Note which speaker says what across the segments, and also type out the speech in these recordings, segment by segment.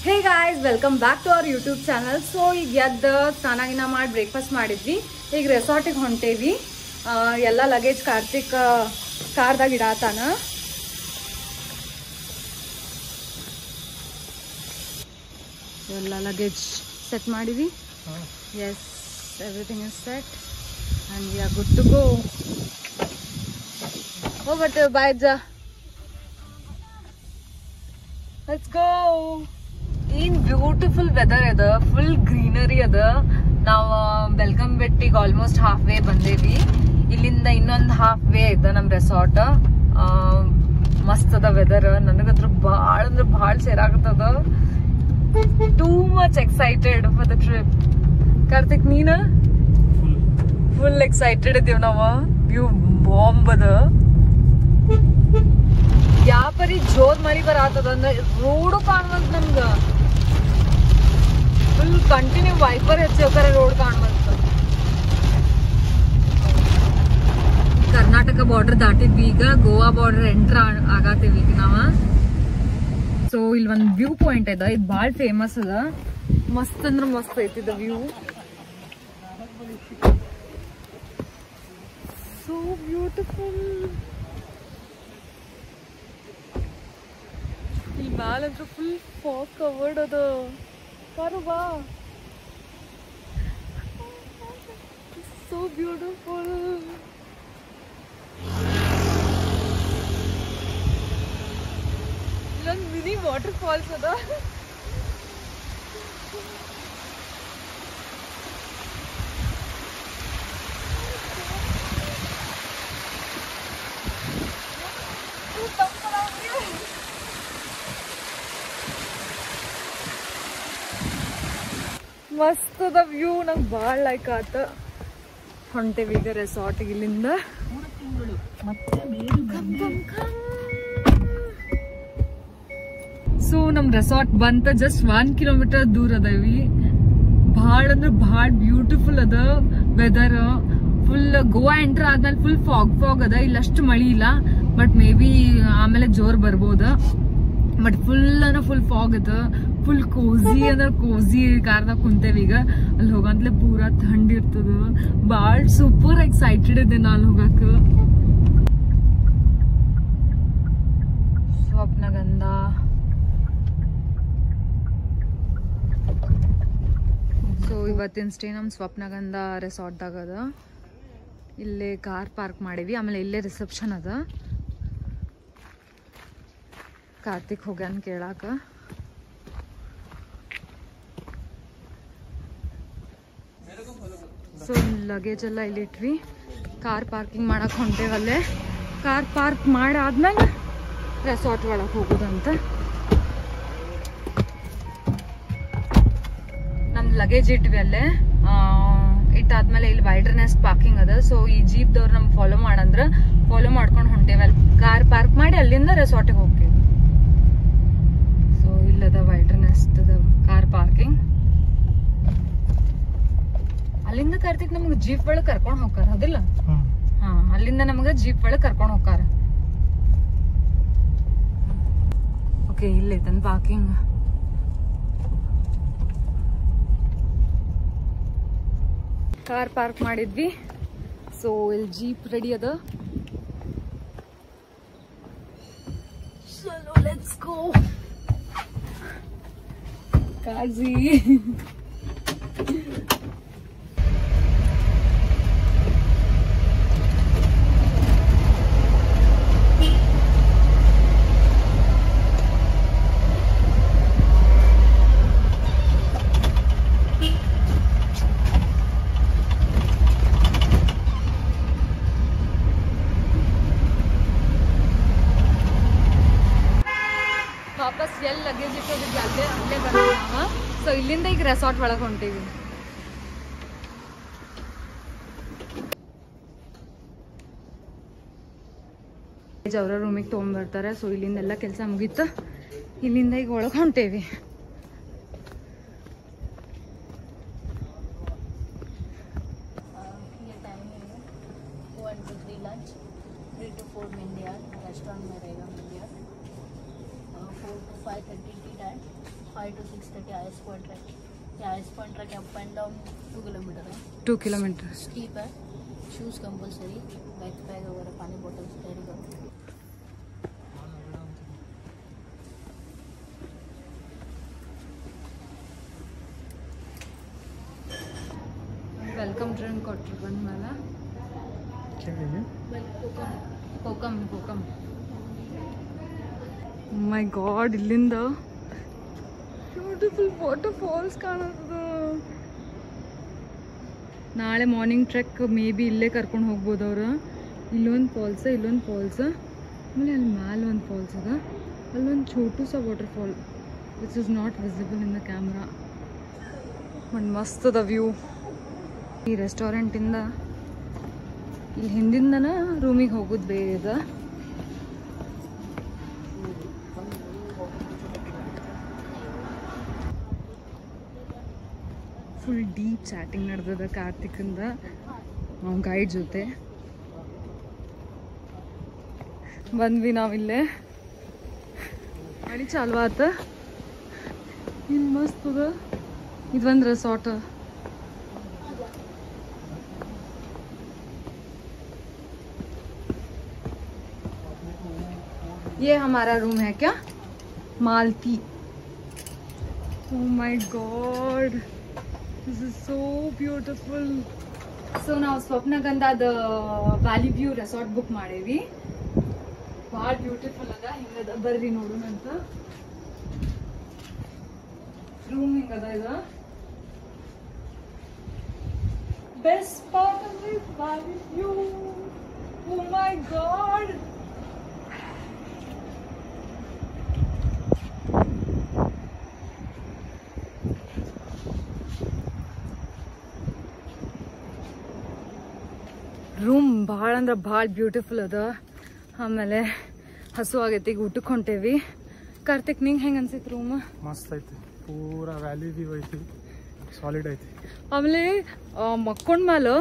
Speaker 1: Hey guys, welcome back to our YouTube channel. So ಈಗ ಎದ್ದು ಸ್ನಾನ ಮಾಡಿ ಬ್ರೇಕ್ಫಾಸ್ಟ್ ಮಾಡಿದ್ವಿ. ಈಗ ರೆಸಾರ್ಟಿಗೆ ಹೊಂಟೇವಿ. ಎಲ್ಲ ಲಗೇಜ್ ಕಾರ್ತಿಕ್ ಕಾರ್ದಾಗ ಇಡಾತಾನ. ಎಲ್ಲ ಲಗೇಜ್ ಸೆಟ್ ಮಾಡಿವಿ. Yes, everything is set and we are good to go. ಹೋಗ್ಬರ್ತೇವೆ. ಬಾಯ್ ಅಜ್ಜ. Let's go. ಏನ್ ಬ್ಯೂಟಿಫುಲ್ ವೆದರ್ ಅದ, ಫುಲ್ ಗ್ರೀನರಿ ಅದ. ನಾವು ಬೆಲ್ಗಮ್ ಬೆಟ್ಟಿಗೆ ಆಲ್ಮೋಸ್ಟ್ ಹಾಫ್ ವೇ ಬಂದೇವಿ. ಇಲ್ಲಿಂದ ಇನ್ನೊಂದು ಹಾಫ್ ವೇ ಐತ ನಮ್ ರೆಸಾರ್ಟ್. ಮಸ್ತ್ ಅದ ವೆದರ್. ನನಗಂದ್ರ ಭಾಳ ಅಂದ್ರೆ ಭಾಳ ಸೇರಾಗತ್ತದ. Too much excited for the trip. Karthik, ನೀನ? ಫುಲ್ ಎಕ್ಸೈಟೆಡ್ ಇದೀವ್ ನಾವು. ವ್ಯೂ ಬಾಂಬ್ ಅದ. ಯಾವ ಪರಿ ಜೋರ್ ಮಳಿ ಬರತ್ತದ ಅಂದ್ರೆ ರೋಡು ಕಾಣ್ವಂತ ನಮ್ಗ. ಫುಲ್ ಕಂಟಿನ್ಯೂ ವೈಪರ್ ಹೆಚ್ಚಿರ್ತಾರೆ, ರೋಡ್ ಕಾಣ್ವಂತ. ಕರ್ನಾಟಕ ಬಾರ್ಡರ್ ದಾಟಿದ್ವಿ. ಈಗ ಗೋವಾ ಬಾರ್ಡರ್ ಎಂಟರ್ ಆಗತ್ತೀವಿ ಈಗ ನಾವ. ಸೊ ಇಲ್ಲಿ ಒಂದ್ ವ್ಯೂ ಪಾಯಿಂಟ್ ಅದ, ಇದು ಬಾಳ ಫೇಮಸ್ ಅದ. ಮಸ್ತ್ ಅಂದ್ರ ಮಸ್ತ್ ಐತಿದ ವ್ಯೂ. So beautiful. ಇಲ್ಲಿ ಮ್ಯಾಲಂತ್ರ ಫುಲ್ ಫಾಗ್ ಕವರ್ಡ್ ಅದ. ಕಾರು ಬಾ. So beautiful. ಇಲ್ಲೊಂದು ಮಿನಿ ವಾಟರ್ ಫಾಲ್ಸ್ ಅದ. ಮಸ್ತ್ ಅದ ವ್ಯೂ. ನಂಗೆ ಭಾಳ ಲೈಕ್ ಆತ. ಹೊಂಟೇವಿ ಈಗ ರೆಸಾರ್ಟಿಗೆ ಇಲ್ಲಿಂದ. ಸೊ ನಮ್ ರೆಸಾರ್ಟ್ ಬಂತ ಜಸ್ಟ್ 1 ಕಿಲೋಮೀಟರ್ ದೂರ ಅದಾವಿ. ಭಾಳ ಅಂದ್ರೆ ಭಾಳ ಬ್ಯೂಟಿಫುಲ್ ಅದ ವೆದರ್. ಫುಲ್ ಗೋವಾ ಎಂಟರ್ ಆದ್ಮೇಲೆ ಫುಲ್ ಫಾಗ್ ಅದ. ಇಲ್ಲಷ್ಟು ಮಳಿ ಇಲ್ಲ, ಬಟ್ ಮೇ ಬಿ ಆಮೇಲೆ ಜೋರ್ ಬರ್ಬೋದ. ಬಟ್ ಫುಲ್ ಅಂದ್ರೆ ಫುಲ್ ಫಾಗ್ ಅದ. ಫುಲ್ ಕೋಝಿ ಅಂದ್ರೆ ಕೋಝಿ ಕಾರ್ದಾಗ ಕುಂತೇವಿ ಈಗ. ಅಲ್ಲಿ ಹೋಗಂತಲೇ ಪೂರಾ ಥಂಡಿ ಇರ್ತದ. ಭಾಳ ಸೂಪರ್ ಎಕ್ಸೈಟೆಡ್ ಇದೆ ನಾ ಅಲ್ಲಿ ಹೋಗಕ್ಕ. ಸ್ವಪ್ನಗಂಧ. ಸೊ ಇವತ್ತಿನ ಸ್ಟೇ ನಮ್ ಸ್ವಪ್ನಗಂಧ ರೆಸಾರ್ಟ್ದಾಗ ಅದ. ಇಲ್ಲೇ ಕಾರ್ ಪಾರ್ಕ್ ಮಾಡೀವಿ. ಆಮೇಲೆ ಇಲ್ಲೇ ರಿಸೆಪ್ಷನ್ ಅದ. ಕಾರ್ತಿಕ್ ಹೋಗ್ಯಾನ ಕೇಳಾಕ. ಸೊ ಲಗೇಜ್ ಎಲ್ಲ ಇಲ್ಲಿಟ್ವಿ. ಕಾರ್ ಪಾರ್ಕಿಂಗ್ ಮಾಡಕ್ ಹೊಂಟೇವಲ್ಲೇ. ಕಾರ್ ಪಾರ್ಕ್ ಮಾಡಾದ್ಮೇಲೆ ರೆಸಾರ್ಟ್ ಒಳಗೆ ಹೋಗೋದಂತ. ನಮ್ದು ಲಗೇಜ್ ಇಟ್ವಿ ಅಲ್ಲೇ. ಇಟ್ಟಾದ್ಮೇಲೆ ಇಲ್ಲಿ ವೈಲ್ಡರ್ನೆಸ್ ಪಾರ್ಕಿಂಗ್ ಅದ. ಸೊ ಈ ಜೀಪ್ದವ್ರು ನಮ್ಗೆ ಫಾಲೋ ಮಾಡಂದ್ರ ಫಾಲೋ ಮಾಡ್ಕೊಂಡು ಹೊಂಟೇವಲ್ಲ. ಕಾರ್ ಪಾರ್ಕ್ ಮಾಡಿ ಅಲ್ಲಿಂದ ರೆಸಾರ್ಟಿಗೆ ಹೋಗ್ತೀವಿ. ಸೊ ಇಲ್ಲದ ವೈಲ್ಡರ್ನೆಸ್ ಕಾರ್ ಪಾರ್ಕಿಂಗ್. ಅಲ್ಲಿಂದ ಕಾರ್ತಿಕ್ ನಮ್ಗೆ ಜೀಪ್ ಒಳಗೆ ಕರ್ಕೊಂಡ್ ಹೋಗ್ತಾರ, ಅದಿಲ್ಲ? ಹಾ, ಅಲ್ಲಿಂದ ನಮ್ಗ ಜೀಪ್ ಒಳಗೆ ಕರ್ಕೊಂಡ್ ಹೋಗ್ತಾರ. ಓಕೆ, ಇಲ್ಲೈತನ್ ಪಾರ್ಕಿಂಗ್. ಕಾರ್ ಪಾರ್ಕ್ ಮಾಡಿದ್ವಿ. ಸೊ ಇಲ್ಲಿ ಜೀಪ್ ರೆಡಿ ಅದ. ಚಲೋ, ಲೆಟ್ಸ್ ಗೋ. ಕಾಜಿ. ವಾಪಸ್ ಎಲ್ಲಿ ಲಗೇಜ್ ಇಟ್ಟೋದಿದ್ವಿ ಅಲ್ಲೇ ಬಂದ್ವಿ ನಾವು. ಸೊ ಇಲ್ಲಿಂದ ಈಗ ರೆಸಾರ್ಟ್ ಒಳಗೆ ಹೊಂಟೀವಿ. ಅವರ ರೂಮಿಗೆ ತೊಗೊಂಡ್ಬರ್ತಾರೆ. ಸೊ ಇಲ್ಲಿಂದ ಎಲ್ಲ ಕೆಲಸ ಮುಗೀತು. ಇಲ್ಲಿಂದ ಈಗ ಒಳಗೆ ಹೊಂಟೇವಿ.
Speaker 2: lunch 3 to 4 Mindian रेस्टोरेंट में रहेगा Mindian 4 to 5:30 T time 5 to 6:30 highest point track. Yeah, highest point track up and down 2 kilometer है.
Speaker 1: 2 kilometers.
Speaker 2: Steep है. Shoes compulsory. Backpack वगैरह पानी bottles carry करो.
Speaker 1: ವೆಲ್ಕಮ್ ಡ್ರಿಂಕ್ ಕೊಟ್ಟರು ಬಂದ್ಮೇಲೆ ಕೋಕಮ್ ಮೈ ಗಾಡ್ ಇಲ್ಲಿಂದ ಬ್ಯೂಟಿಫುಲ್ ವಾಟರ್ ಫಾಲ್ಸ್ ಕಾಣತ್ತದ. ನಾಳೆ ಮಾರ್ನಿಂಗ್ ಟ್ರೆಕ್ ಮೇ ಬಿ ಇಲ್ಲೇ ಕರ್ಕೊಂಡು ಹೋಗ್ಬೋದು ಅವ್ರು. ಇಲ್ಲೊಂದು ಫಾಲ್ಸ್ ಆಮೇಲೆ ಅಲ್ಲಿ ಮ್ಯಾಲೆ ಒಂದು ಫಾಲ್ಸ್ ಅದ, ಅಲ್ಲೊಂದು ಛೋಟು ಸ water fall which is not visible in the camera. But ಮಸ್ತ್ ಅದ ವ್ಯೂ. ಈ ರೆಸ್ಟೋರೆಂಟಿಂದ ಇಲ್ಲಿ ಹಿಂದಿಂದನ ರೂಮಿಗೆ ಹೋಗೋದು ಬೇರೆ ಇದೆ. ಫುಲ್ ಡೀಪ್ ಚಾಟಿಂಗ್ ನಡೆದದ ಕಾರ್ತಿಕ್ಂದ ನಾವು ಗೈಡ್ ಜೊತೆ. ಬಂದ್ವಿ ನಾವಿಲ್ಲೇ, ಮಳಿ ಚಾಲು ಆತ. ಇಲ್ಲಿ ಮಸ್ತ್ ಅದ. ಇದೊಂದು ರೆಸಾರ್ಟ್. ये हमारा रूम है क्या? Malati. Oh my God, this is so beautiful. So now ಸ್ವಪ್ನಗಂಧದ ವ್ಯಾಲಿ ವ್ಯೂ ರೆಸಾರ್ಟ್ ಬುಕ್ ಮಾಡೇವಿ. ಭಾಳ ಬ್ಯೂಟಿಫುಲ್ ಅದ. ಹಿಂಗದ ಬರ್ರಿ ನೋಡೋಣ ಅಂತ. ರೂಮ್ ಹಿಂಗದ. ಇದು best part of this valley view. Oh my God. Room ಭಾಳ ಅಂದ್ರೆ ಭಾಳ ಬ್ಯೂಟಿಫುಲ್ ಅದ. ಆಮೇಲೆ ಹಸು ಆಗೈತಿ, ಈಗ ಊಟಕ್ಕೆ ಹೊಂಟೇವಿ. ಕಾರ್ತಿಕ್ ನಿಂಗೆ ಹೆಂಗೆ ಅನ್ಸೈತಿ ರೂಮ್?
Speaker 3: ಮಸ್ತ್ ಐತಿ, ಪೂರಾ ವ್ಯಾಲಿ ವ್ಯೂ ಐತಿ, ಸಾಲಿಡ್ ಐತಿ.
Speaker 1: ಆಮೇಲೆ ಮಕ್ಕೊಂಡ್ ಮೇಲೆ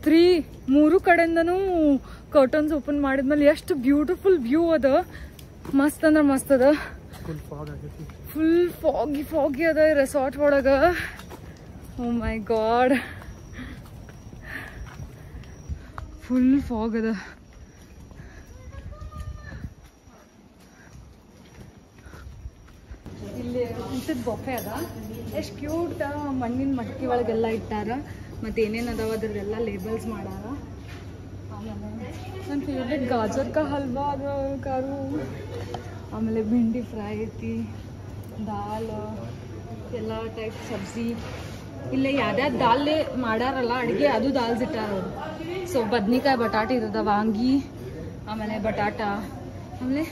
Speaker 1: 3 ಕಡೆಯಿಂದನೂ ಕರ್ಟನ್ಸ್ ಓಪನ್ ಮಾಡಿದ್ಮೇಲೆ ಎಷ್ಟು ಬ್ಯೂಟಿಫುಲ್ ವ್ಯೂ ಅದ. ಮಸ್ತ್ ಅಂದ್ರೆ ಮಸ್ತ್ ಅದ.
Speaker 3: ಫುಲ್ ಫಾಗ್ ಆಗೈತಿ,
Speaker 1: ಫುಲ್ ಫಾಗಿ ಅದ ರೆಸಾರ್ಟ್ ಒಳಗ. ಓ ಮೈ ಗಾಡ್, ಫುಲ್ ಫಾಗ್ ಅದ. ಇಲ್ಲಿ ಊಟದ ಬೊಫೆ ಅದ. ಎಷ್ಟು ಕ್ಯೂಟ್. ಮಣ್ಣಿನ ಮಟ್ಕಿ ಒಳಗೆಲ್ಲ ಇಟ್ಟಾರ. ಮತ್ತು ಏನೇನು ಅದಾವ ಅದ್ರದ್ದೆಲ್ಲ ಲೇಬಲ್ಸ್ ಮಾಡ್ಯಾರ. ಆಮೇಲೆ ನನ್ನ ಫೇವ್ರೆಟ್ ಗಾಜರ್ ಕಾ ಹಲ್ವಾ ಅದ ಕಾರು. ಆಮೇಲೆ ಭಿಂಡಿ ಫ್ರೈ ಐತಿ, ದಾಲ್, ಎಲ್ಲ ಟೈಪ್ ಸಬ್ಜಿ. ಇಲ್ಲೇ ಯಾವ್ದಾವ್ದು ದಾಲ್ ಮಾಡ್ಯಾರಲ್ಲ ಅಡುಗೆ, ಅದು ದಾಲ್ಸ್ ಇಟ್ಟಾರ ಅವರು. ಸೊ ಬದ್ನಿಕಾಯಿ, ಬಟಾಟೆ ಇರ್ತದ, ವಾಂಗಿ, ಆಮೇಲೆ ಬಟಾಟ, ಆಮೇಲೆ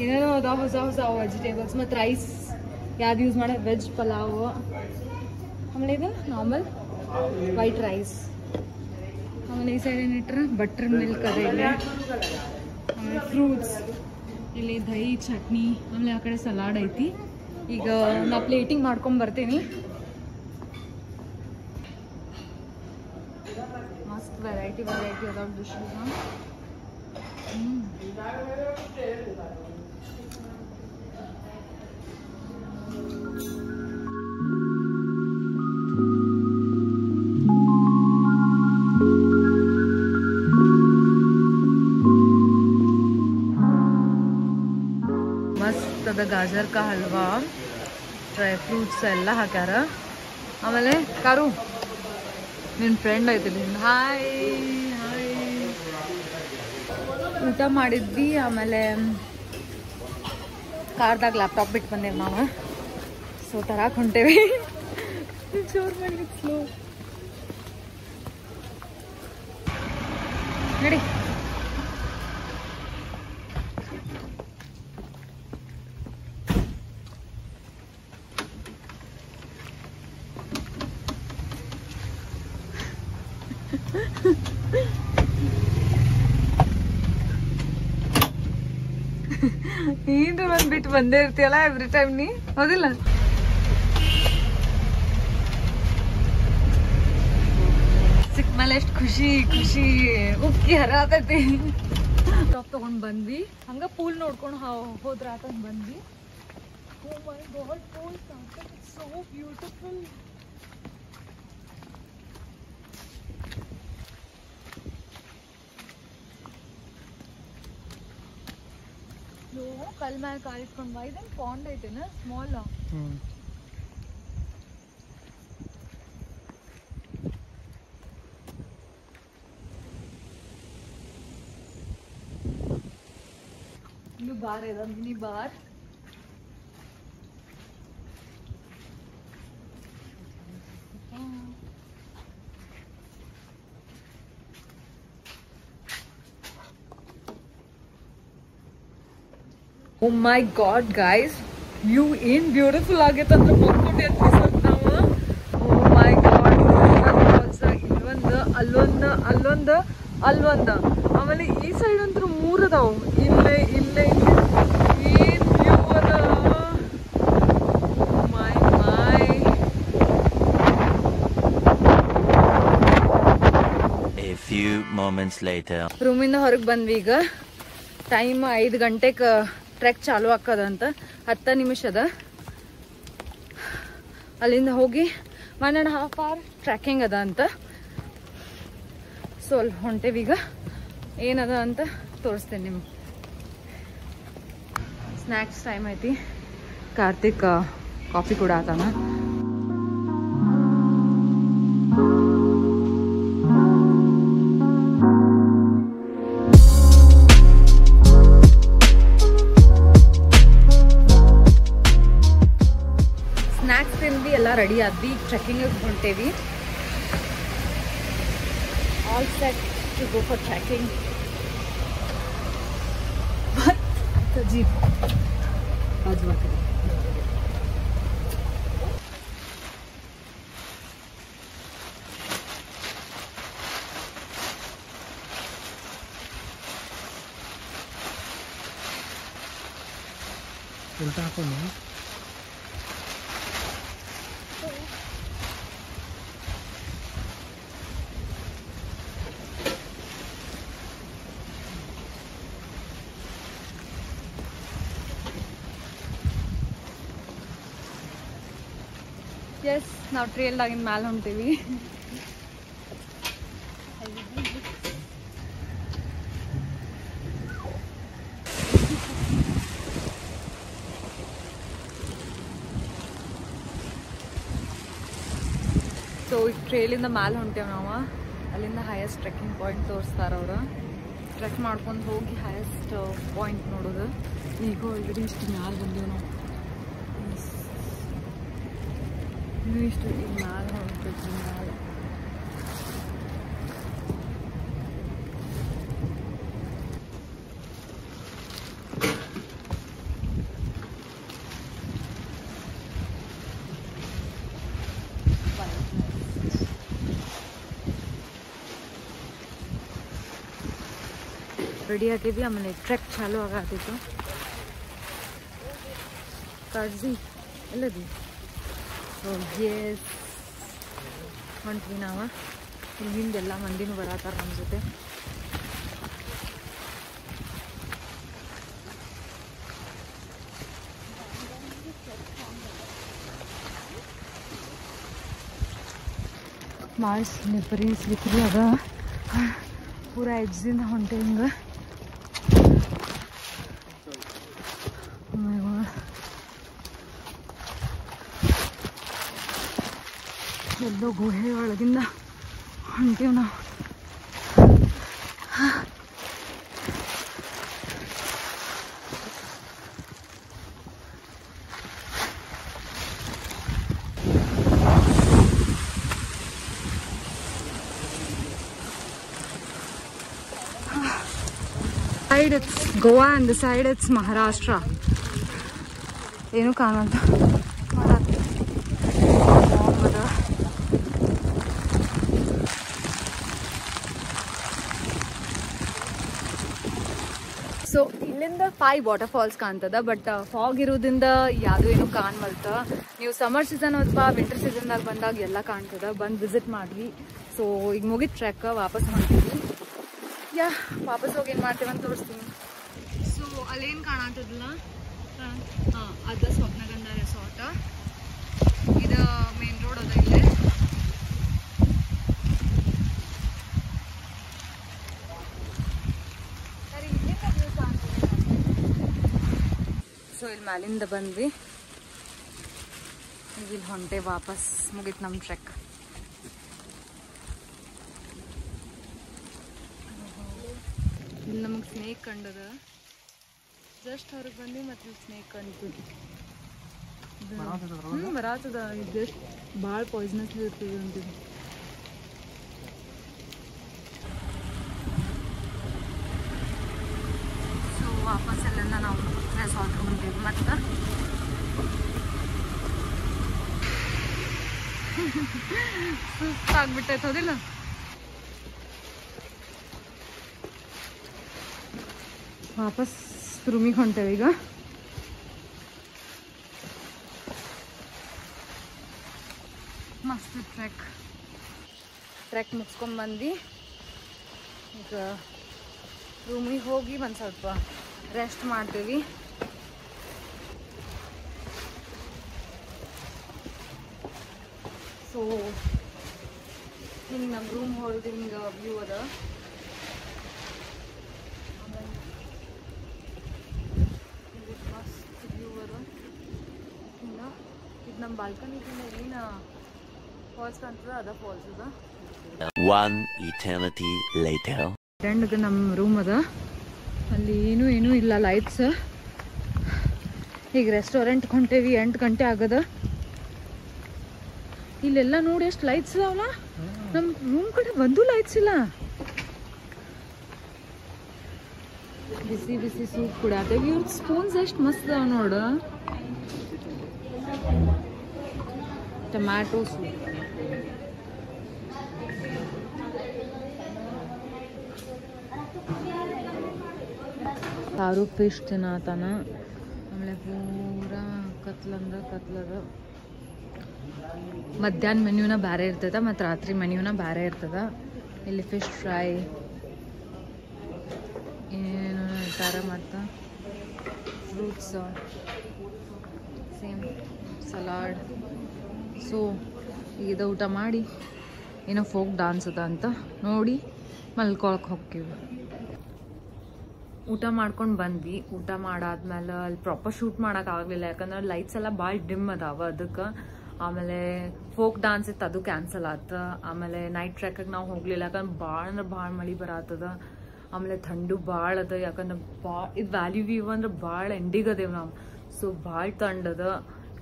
Speaker 1: ಏನೇನೋ ಅದಾವ ಹೊಸ ವೆಜಿಟೇಬಲ್ಸ್. ಮತ್ತು ರೈಸ್ ಯಾವ್ದು ಯೂಸ್ ಮಾಡ್ಯಾರ, ವೆಜ್ ಪಲಾವ್. ಆಮೇಲೆ ಇದು ನಾರ್ಮಲ್ ವೈಟ್ ರೈಸ್. ಆಮೇಲೆ ಈ ಸೈಡ್ ಏನಿಟ್ರೆ ಬಟರ್ ಮಿಲ್ಕ್ ಅದ ಇಲ್ಲಿ. ಆಮೇಲೆ ಫ್ರೂಟ್ಸ್, ಇಲ್ಲಿ ದಹಿ, ಚಟ್ನಿ, ಆಮೇಲೆ ಆ ಕಡೆ ಸಲಾಡ್ ಐತಿ. ಈಗ ನಾ ಪ್ಲೇಟಿಂಗ್ ಮಾಡ್ಕೊಂಡು ಬರ್ತೀನಿ. ಮಸ್ತ್ ವೆರೈಟಿ ಅದಾವ ಡಿಶಸ್. ಮಸ್ತ್ ಅದ ಗಾಜರ್ ಕಾ ಹಲ್ವಾ, ಡ್ರೈ ಫ್ರೂಟ್ಸ್ ಎಲ್ಲ ಹಾಕ್ಯಾರ. ಆಮೇಲೆ ಕಾರು ನಿನ್ನ ಫ್ರೆಂಡ್ ಐತಿ. Hi hi. ಊಟ ಮಾಡಿದ್ವಿ. ಆಮೇಲೆ ಕಾರ್ದಾಗ ಲ್ಯಾಪ್ಟಾಪ್ ಬಿಟ್ಟು ಬಂದೇವಿ ನಾವು. ಸೊ ತರಾಕ್ ಹೊಂಟೇವಿ. ಜೋರ್ ಮಾಡ್ಲಿಕ್ಕೆ ಸ್ಲೋ ನಡಿ. ನೀನು ಒಂದ್ ಬಿಟ್ಟು ಬಂದೇ ಇರ್ತೀಯಲ್ಲ ಎವ್ರಿ ಟೈಮ್, ನೀ ಹೌದಿಲ್ಲ? ಸಿಕ್ಕ ಮೇಲೆ ಎಷ್ಟು ಖುಷಿ ಉಕ್ಕಿ ಹರತೈತಿ. ಟಾಪ್ ತಗೊಂಡ್ ಬಂದ್ವಿ. ಹಂಗ ಪೂಲ್ ನೋಡ್ಕೊಂಡು ಹೋದ್ರ ಆತಂದ್ ಬಂದ್ವಿ. Oh my god, Paul Karthik, it's so beautiful. No, kal main car itಕೊಂಡು why then pond ಐತೆ na small. ಇದು ಬಾರ್ ಇದೆ mini bar. Oh my god guys, view in beautiful ಆಗೈತೆ ಅಂದ್ರೆ ಮಕ್ಕೊಂಡೆ ಅಂತ ನಾವು. Oh my god, ಅಲ್ಲೊಂದು ಆಮೇಲೆ ಈ ಸೈಡ್ ಅಂತೂ 3 ಅದಾವು. ಇಲ್ಲೇ ಏನ್ ವ್ಯೂ ಅದ. ಮೈ
Speaker 4: A few moments later.
Speaker 1: ರೂಮಿಂದ ಹೊರಗೆ ಬಂದ್ವಿ. ಈಗ ಟೈಮ್ 5 ಗಂಟೆಗೆ ಟ್ರೆಕ್ ಚಾಲು ಆಕ್ಕದಂತ. 10 ನಿಮಿಷದ ಅಲ್ಲಿಂದ ಹೋಗಿ 1.5 hour ಟ್ರ್ಯಾಕಿಂಗ್ ಅದ ಅಂತ. ಸೊ ಅಲ್ಲಿ ಹೊಂಟೇವೀಗ. ಏನದ ಅಂತ ತೋರಿಸ್ತೇನೆ ನಿಮ್ಗೆ. ಸ್ನ್ಯಾಕ್ಸ್ ಟೈಮ್ ಐತಿ. ಕಾರ್ತಿಕ್ ಕಾಫಿ ಕೂಡ ಆತಾನ. ಸ್ನ್ಯಾಕ್ಸ್ ತಿಂದು ಎಲ್ಲ ರೆಡಿ ಆದ್ವಿ. Trekking ಹೊಂಟೇವಿ. All set to go for trekking. But the jeep.
Speaker 3: ಉಲ್ಟಾ ಹಾಕೊಂಡು
Speaker 1: ಎಸ್ ನಾವು ಟ್ರೇಲ್ದಾಗಿನ ಮ್ಯಾಲೆ ಹೊಂಟೀವಿ. ಸೊ ಈ ಟ್ರೇಲಿಂದ ಮ್ಯಾಲೆ ಹೊಂಟೇವ್ ನಾವು. ಅಲ್ಲಿಂದ ಹೈಯೆಸ್ಟ್ ಟ್ರೆಕ್ಕಿಂಗ್ ಪಾಯಿಂಟ್ ತೋರಿಸ್ತಾರ ಅವರು. ಟ್ರೆಕ್ ಮಾಡ್ಕೊಂಡು ಹೋಗಿ ಹೈಯೆಸ್ಟ್ ಪಾಯಿಂಟ್ ನೋಡೋದು. ಈಗ ಆಲ್ರೆಡಿ ಇಷ್ಟು ಮ್ಯಾಲೆ ಬಂದೇವು ನಾವು. ಇಷ್ಟು ಮ್ಯಾಲೆ ಹೊಂಟೈತಿ ಮ್ಯಾಲೆ. ರೆಡಿ ಆಗಿದ್ವಿ. ಆಮೇಲೆ ಟ್ರೆಕ್ ಚಾಲು ಆಗತ್ತಿತ್ತು. ಕಾಡ್ಸಿ ಎಲ್ಲದಿ ಎಸ್ ಹೊಂಟ್ವಿ ನಾವು. ಹಿಂದೆಲ್ಲ ಮಂದಿನೂ ಬರತ್ತಾರ ನಮ್ಮ ಜೊತೆ. ಭಾಳ ಸ್ಲಿಪ್ರಿ ಅದ. ಪೂರಾ ಎಡ್ಜಿಂದ ಹೊಂಟೆ ಹಿಂಗೆ. ಎಲ್ಲೋ ಗುಹೆ ಒಳಗಿಂದ ಹೊಂಟೀವಿ ನಾವು. Side it's Goa and the side it's Maharashtra. ಏನು ಕಾಣಂತ ಸೊ ಇಲ್ಲಿಂದ 5 ವಾಟರ್ಫಾಲ್ಸ್ ಕಾಣ್ತದ. ಬಟ್ ಫಾಗ್ ಇರೋದ್ರಿಂದ ಯಾವುದು ಏನು ಕಾಣ್ವಲ್ತ. ನೀವು ಸಮ್ಮರ್ ಸೀಸನ್ ಅಥವಾ ವಿಂಟರ್ ಸೀಸನ್ದಾಗ ಬಂದಾಗ ಎಲ್ಲ ಕಾಣ್ತದ. ಬಂದು ವಿಸಿಟ್ ಮಾಡ್ವಿ. ಸೊ ಈಗ ಮುಗಿದ ಟ್ರೆಕ್ ವಾಪಸ್ ಮಾಡ್ತೀವಿ. ವಾಪಸ್ ಹೋಗಿ ಏನು ಮಾಡ್ತೀವಿ ಅಂತ ತೋರಿಸ್ತೀನಿ. ಸೊ ಅಲ್ಲೇನು ಕಾಣತ್ತದಲ್ಲ ಅದ ಸ್ವಪ್ನಗಂಧ ರೆಸಾರ್ಟ್. ಇದು ಮೇನ್ ರೋಡ್ ಅದ ಇಲ್ಲಿ. ಸೊ ಇಲ್ಲಿ ಮ್ಯಾಲಿಂದ ಬಂದ್ವಿ, ಇಲ್ಲಿ ಹೊಂಟೆ ವಾಪಸ್. ಮುಗಿತು ನಮ್ಮ ಟ್ರೆಕ್. ಇಲ್ಲಿ ನಮಗೆ ಸ್ನೇಕ್ ಕಂಡದ. ಜಸ್ಟ್ ಹೊರಗೆ ಬಂದು ಮತ್ತೆ ಸ್ನೇಕ್ ಕಂಡು ಬರಾತದ. ಇದು ಜಸ್ಟ್ ಭಾಳ ಪಾಯ್ಸನಸ್ ಇರ್ತದೆ ಅಂತಿದ್ದು. ಸೊ ವಾಪಸ್ ಎಲ್ಲ ನಾವು ರೆಸಾರ್ಟ್ ಹೊಂಟೇವಿ. ಮತ್ತು ಸುಸ್ತಾಗ್ಬಿಟ್ಟೈತೆ ಹೌದಿಲ್ಲ? ವಾಪಸ್ ರೂಮಿಗೆ ಹೊಂಟೇವೆ ಈಗ. ಮಸ್ತ್ ಟ್ರೆಕ್ ಮುಗಿಸ್ಕೊಂಡ್ ಬಂದು ಈಗ ರೂಮಿಗೆ ಹೋಗಿ ಒಂದು ಸ್ವಲ್ಪ ರೆಸ್ಟ್ ಮಾಡ್ತೀವಿ. ಸೊ ಹಿಂಗೆ ನಮ್ಮ ರೂಮ್ ಹೊರಗೆ ಹಿಂಗೆ ವ್ಯೂ ಅದ. ಮಸ್ತ್ ವ್ಯೂ ಅದ. ಹಿಂಗೆ ಇದು ನಮ್ಮ ಬಾಲ್ಕನಿದಿಂದ ಎಲ್ಲಿನ ಫಾಲ್ಸ್ ಕಾಣ್ತದ, ಅದ ಫಾಲ್ಸ್ ಅದ.
Speaker 4: One eternity later.
Speaker 1: ಫ್ರೆಂಡ್ಗೆ ನಮ್ಮ ರೂಮ್ ಅದ. ಅಲ್ಲಿ ಏನೂ ಇಲ್ಲ, ಲೈಟ್ಸ್. ಈಗ ರೆಸ್ಟೋರೆಂಟ್ ಹೊಂಟೇವಿ, 8 ಗಂಟೆ ಆಗದ. ಇಲ್ಲೆಲ್ಲ ನೋಡಿ ಎಷ್ಟು ಲೈಟ್ಸ್ ಇದಾವಲ್ಲ. ನಮ್ಮ ರೂಮ್ ಕಡೆ ಒಂದು ಲೈಟ್ಸ್ ಇಲ್ಲ. ಬಿಸಿ ಬಿಸಿ ಸೂಪ್ ಕುಡಿಯತ್ತೇವಿ. ಇವ್ರ ಸ್ಪೂನ್ಸ್ ಎಷ್ಟು ಮಸ್ತ್ ಅದಾವ ನೋಡು. Tomato soup. ಸಾರು ಫಿಶ್ ತಿನ್ನತಾನ. ಆಮೇಲೆ ಪೂರಾ ಕತ್ಲಂದ ಕತ್ಲದ. ಮಧ್ಯಾಹ್ನ ಮೆನ್ಯೂನ ಬೇರೆ ಇರ್ತದ ಮತ್ತು ರಾತ್ರಿ ಮೆನ್ಯೂನ ಬೇರೆ ಇರ್ತದ. ಇಲ್ಲಿ ಫಿಶ್ ಫ್ರೈ ಏನು ಇರ್ತಾರೆ, ಮತ್ತು ಫ್ರೂಟ್ಸ್, ಸೇಮ್ ಸಲಾಡ್. ಸೊ ಈಗ ಊಟ ಮಾಡಿ ಏನೋ ಫೋಕ್ ಡಾನ್ಸ್ ಅದ ಅಂತ ನೋಡಿ ಮಲ್ಕೊಳಕ್ಕೆ ಹೋಗ್ತೀವಿ. ಊಟ ಮಾಡ್ಕೊಂಡು ಬಂದ್ವಿ. ಊಟ ಮಾಡಾದ್ಮೇಲೆ ಅಲ್ಲಿ ಪ್ರಾಪರ್ ಶೂಟ್ ಮಾಡೋಕ್ಕಾಗಲಿಲ್ಲ, ಯಾಕಂದ್ರೆ ಲೈಟ್ಸ್ ಎಲ್ಲ ಭಾಳ ಡಿಮ್ ಅದಾವ ಅದಕ್ಕೆ. ಆಮೇಲೆ ಫೋಕ್ ಡಾನ್ಸ್ ಇತ್ತು, ಅದು ಕ್ಯಾನ್ಸಲ್ ಆತ. ಆಮೇಲೆ ನೈಟ್ ಟ್ರ್ಯಾಕಿಗೆ ನಾವು ಹೋಗಲಿಲ್ಲ, ಯಾಕಂದ್ರೆ ಭಾಳ ಅಂದ್ರೆ ಭಾಳ ಮಳೆ ಬರತ್ತದ. ಆಮೇಲೆ ಥಂಡು ಭಾಳ ಅದ, ಯಾಕಂದ್ರೆ ಇದು ವ್ಯಾಲಿ ವ್ಯೂ ಅಂದ್ರೆ ಭಾಳ ಎಂಡಿಗದೇವು ನಾವು. ಸೊ ಭಾಳ ಥಂಡದ,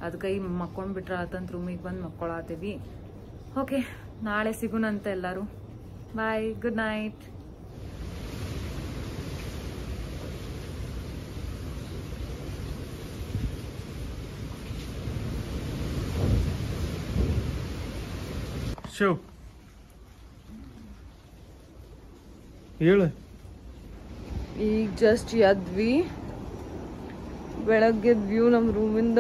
Speaker 1: ಅದಕ್ಕೆ ಈಗ ಮಕ್ಕೊಂಡ್ಬಿಟ್ರೆ ಆತಂತ ರೂಮಿಗೆ ಬಂದು ಮಕ್ಕೊಳತ್ತೀವಿ. ಓಕೆ, ನಾಳೆ ಸಿಗೋಣಂತ ಎಲ್ಲರೂ. ಬಾಯ್, ಗುಡ್ ನೈಟ್.
Speaker 3: ಶಿವ್ ಹೇಳು.
Speaker 1: ಈಗ ಜಸ್ಟ್ ಎದ್ವಿ. ಬೆಳಗ್ಗೆ ವ್ಯೂ ನಮ್ಮ ರೂಮಿಂದ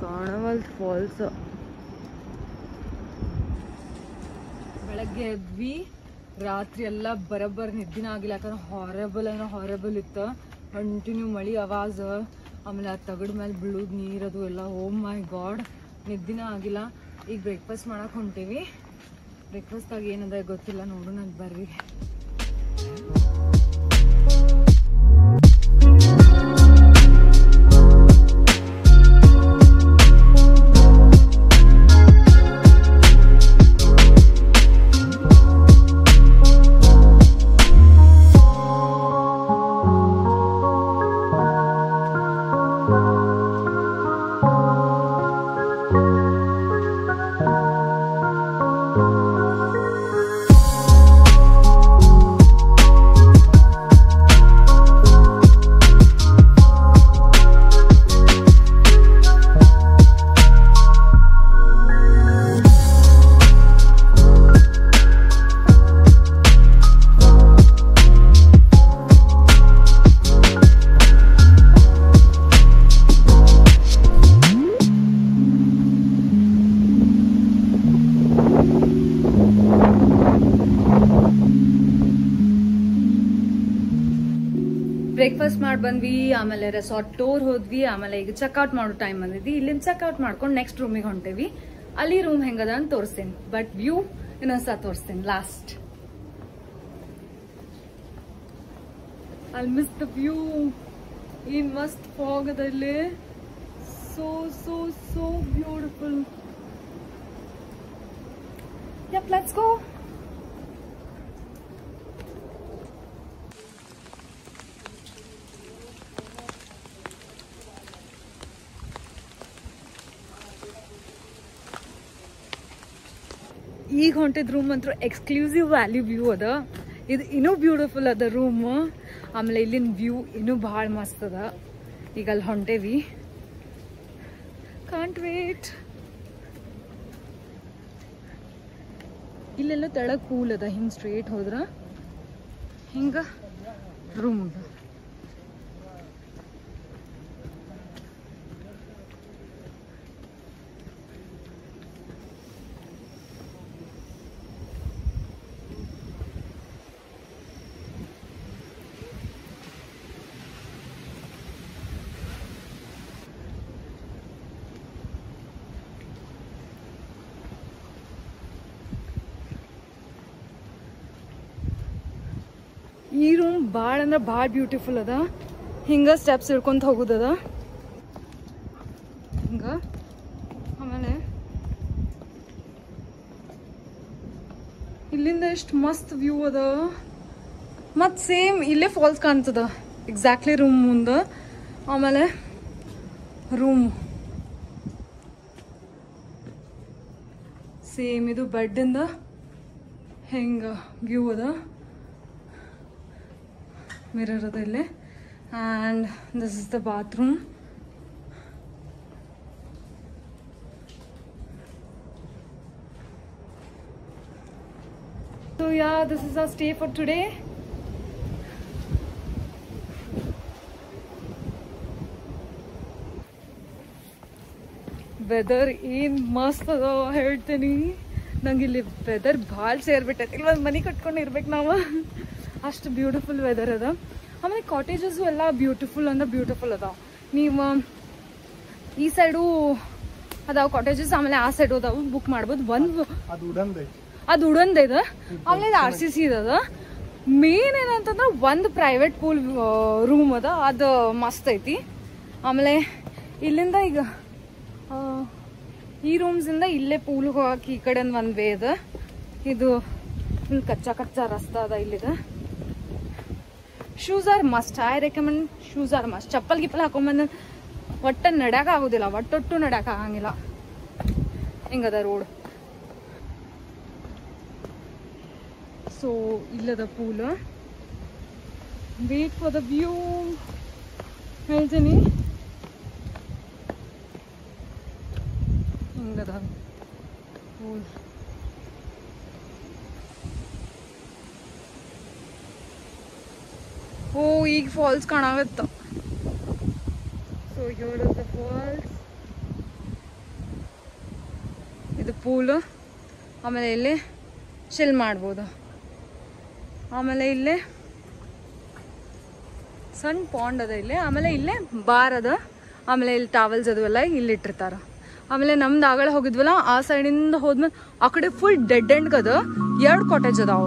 Speaker 1: ಕಾಣವಲ್ ಫಾಲ್ಸ್. ಬೆಳಗ್ಗೆ ಎದ್ವಿ, ರಾತ್ರಿ ಎಲ್ಲ ಬರಬ್ಬರ್ ನಿದ್ದಿನ ಆಗಿಲ್ಲ, ಯಾಕಂದ್ರೆ ಹಾರೆಬಲ್ ಇತ್ತು. ಕಂಟಿನ್ಯೂ ಮಳಿ ಆವಾಜ್, ಆಮೇಲೆ ಆ ತಗಡ್ ಮೇಲೆ ಬೀಳೋದು ನೀರದು ಎಲ್ಲ. ಓ ಮೈ ಗಾಡ್, ನಿದ್ದಿನ ಆಗಿಲ್ಲ. ಈಗ ಬ್ರೇಕ್ಫಾಸ್ಟ್ ಮಾಡಕ್ಕೆ ಹೊಂಟೇವಿ. ಬ್ರೇಕ್ಫಾಸ್ಟಾಗ ಏನದ ಗೊತ್ತಿಲ್ಲ, ನೋಡೋಣ ಬರ್ರಿ. ಬ್ರೇಕ್ಫಾಸ್ಟ್ ಮಾಡಿ ಬಂದ್ವಿ, ಆಮೇಲೆ ರೆಸಾರ್ಟ್ ಟೂರ್ ಹೋದ್ವಿ, ಆಮೇಲೆ ಈಗ ಚೆಕ್ಔಟ್ ಮಾಡೋ ಟೈಮ್ ಬಂದಿದ್ವಿ. ಇಲ್ಲಿಂದ ಚೆಕ್ಔಟ್ ಮಾಡ್ಕೊಂಡು ನೆಕ್ಸ್ಟ್ ರೂಮಿಗೆ ಹೊಂಟೇವಿ. ಅಲ್ಲಿ ರೂಮ್ ಹೆಂಗದ ಅಂತ ತೋರಿಸ್ತೀನಿ, ಬಟ್ ವ್ಯೂ ಇನ್ನೊಂದ್ಸಲ ತೋರಿಸ್ತೀನಿ ಲಾಸ್ಟ್. ಅಲ್ಲಿ ಮಿಸ್ ದ ವ್ಯೂ. ಏನ್ ಮಸ್ತ್ ಫಾಗ್ ಅದ ಇಲ್ಲಿ. So so so beautiful. Yep, let's go. ಈಗ ಹೊಂಟಿದ್ ರೂಮ್ ಅಂತೂ ಎಕ್ಸ್ಕ್ಲೂಸಿವ್ ವ್ಯಾಲಿ ವ್ಯೂ ಅದ. ಇದು ಇನ್ನೂ ಬ್ಯೂಟಿಫುಲ್ ಅದ ರೂಮ್. ಆಮೇಲೆ ಇಲ್ಲಿನ ವ್ಯೂ ಇನ್ನೂ ಭಾಳ ಮಸ್ತ್ ಅದ. ಈಗ ಅಲ್ಲಿ ಹೊಂಟೇವಿ. Can't wait. ಇಲ್ಲೆಲ್ಲ ತೆಳಗ್ ಪೂಲ್ ಅದ. ಹಿಂಗೆ ಸ್ಟ್ರೇಟ್ ಹೋದ್ರ ಹಿಂಗ ರೂಮ್ ಅದ. ಈ ರೂಮ್ ಭಾಳ ಅಂದ್ರೆ ಭಾಳ ಬ್ಯೂಟಿಫುಲ್ ಅದ. ಹಿಂಗ ಸ್ಟೆಪ್ಸ್ ಇಳ್ಕೊಂತ ಹೋಗುದದ ಹಿಂಗ. ಆಮೇಲೆ ಇಲ್ಲಿಂದ ಎಷ್ಟು ಮಸ್ತ್ ವ್ಯೂ ಅದ. ಮತ್ ಸೇಮ್ ಇಲ್ಲೇ ಫಾಲ್ಸ್ ಕಾಣ್ತದ ಎಕ್ಸಾಕ್ಟ್ಲಿ ರೂಮ್ ಮುಂದೆ. ಆಮೇಲೆ ರೂಮ್ ಸೇಮ್ ಇದು ಬೆಡ್ಡಿಂದ ಹೆಂಗ ವ್ಯೂ ಅದ. ಮಿರರ್ ಅದ ಇಲ್ಲಿ. And this is the bathroom. So yeah, this is our stay for today. Weather ಏನ್ ಮಸ್ತ್ ಅದ ಹೇಳ್ತೀನಿ. ನಂಗೆ ಇಲ್ಲಿ ವೆದರ್ ಭಾಳ ಸೇರ್ಬಿಟ್ಟೈತಿ. ಇಲ್ಲಿ ಒಂದು ಮನೆ ಕಟ್ಕೊಂಡು ಇರ್ಬೇಕು ನಾವು, ಅಷ್ಟು ಬ್ಯೂಟಿಫುಲ್ ವೆದರ್ ಅದ. ಆಮೇಲೆ ಕಾಟೇಜಸ್ಸು ಎಲ್ಲ ಬ್ಯೂಟಿಫುಲ್ ಅಂದ್ರೆ ಬ್ಯೂಟಿಫುಲ್ ಅದಾವ. ನೀವು ಈ ಸೈಡು ಅದಾವ ಕಾಟೇಜಸ್, ಆಮೇಲೆ ಆ ಸೈಡು ಅದಾವ, ಬುಕ್ ಮಾಡ್ಬೋದು. ಅದು ಉಡನ್ದ ಇದೆ. ಆಮೇಲೆ RCC ಅದ. ಮೇನ್ ಏನಂತಂದ್ರೆ ಒಂದು ಪ್ರೈವೇಟ್ ಪೂಲ್ ರೂಮ್ ಅದ, ಅದು ಮಸ್ತ್ ಐತಿ. ಆಮೇಲೆ ಇಲ್ಲಿಂದ ಈಗ ಈ ರೂಮ್ಸಿಂದ ಇಲ್ಲೇ ಪೂಲ್ಗೆ ಹೋಗಕ್ಕೆ ಈ ಕಡೆ ಒಂದು ವೇ ಅದ. ಇದು ಫುಲ್ ಕಚ್ಚಾ ರಸ್ತಾ ಅದ ಇಲ್ಲಿದ. Shoes are must. I recommend shoes are must. ಚಪ್ಪಲ್ ಗಿಪ್ಪಲ್ ಹಾಕೊಂಬಂದ ಒಟ್ಟ ನಡ್ಯಾಕ ಆಗೋದಿಲ್ಲ, ಒಟ್ಟೊಟ್ಟು ನಡ್ಯಾಕ ಆಗಂಗಿಲ್ಲ. ಹಿಂಗದ ರೋಡ್. ಸೊ ಇಲ್ಲದ pool. Wait for the view ಹೇಳ್ತೀನಿ. ಹಿಂಗದ ಪೂಲ್. ಓ ಈಗ ಫಾಲ್ಸ್ ಕಾಣಾಗತ್ತ. So here is the falls. ಇದು ಪೂಲ್. ಆಮೇಲೆ ಇಲ್ಲಿ ಚಿಲ್ ಮಾಡ್ಬೋದು. ಆಮೇಲೆ ಇಲ್ಲೇ ಸಣ್ಣ ಪಾಂಡ್ ಅದ ಇಲ್ಲಿ. ಆಮೇಲೆ ಇಲ್ಲೇ ಬಾರ್ ಅದ. ಆಮೇಲೆ ಇಲ್ಲಿ ಟಾವಲ್ಸ್ ಅದು ಎಲ್ಲ ಇಲ್ಲಿ ಇಟ್ಟಿರ್ತಾರ. ಆಮೇಲೆ ನಮ್ದು ಆಗಳ ಹೋಗಿದ್ವಲ್ಲ, ಆ ಸೈಡಿಂದ ಹೋದ್ಮೇಲೆ ಆ ಕಡೆ ಫುಲ್ ಡೆಡ್ ಎಂಡ್ ಅದ. 2 ಕಾಟೇಜ್ ಅದಾವ.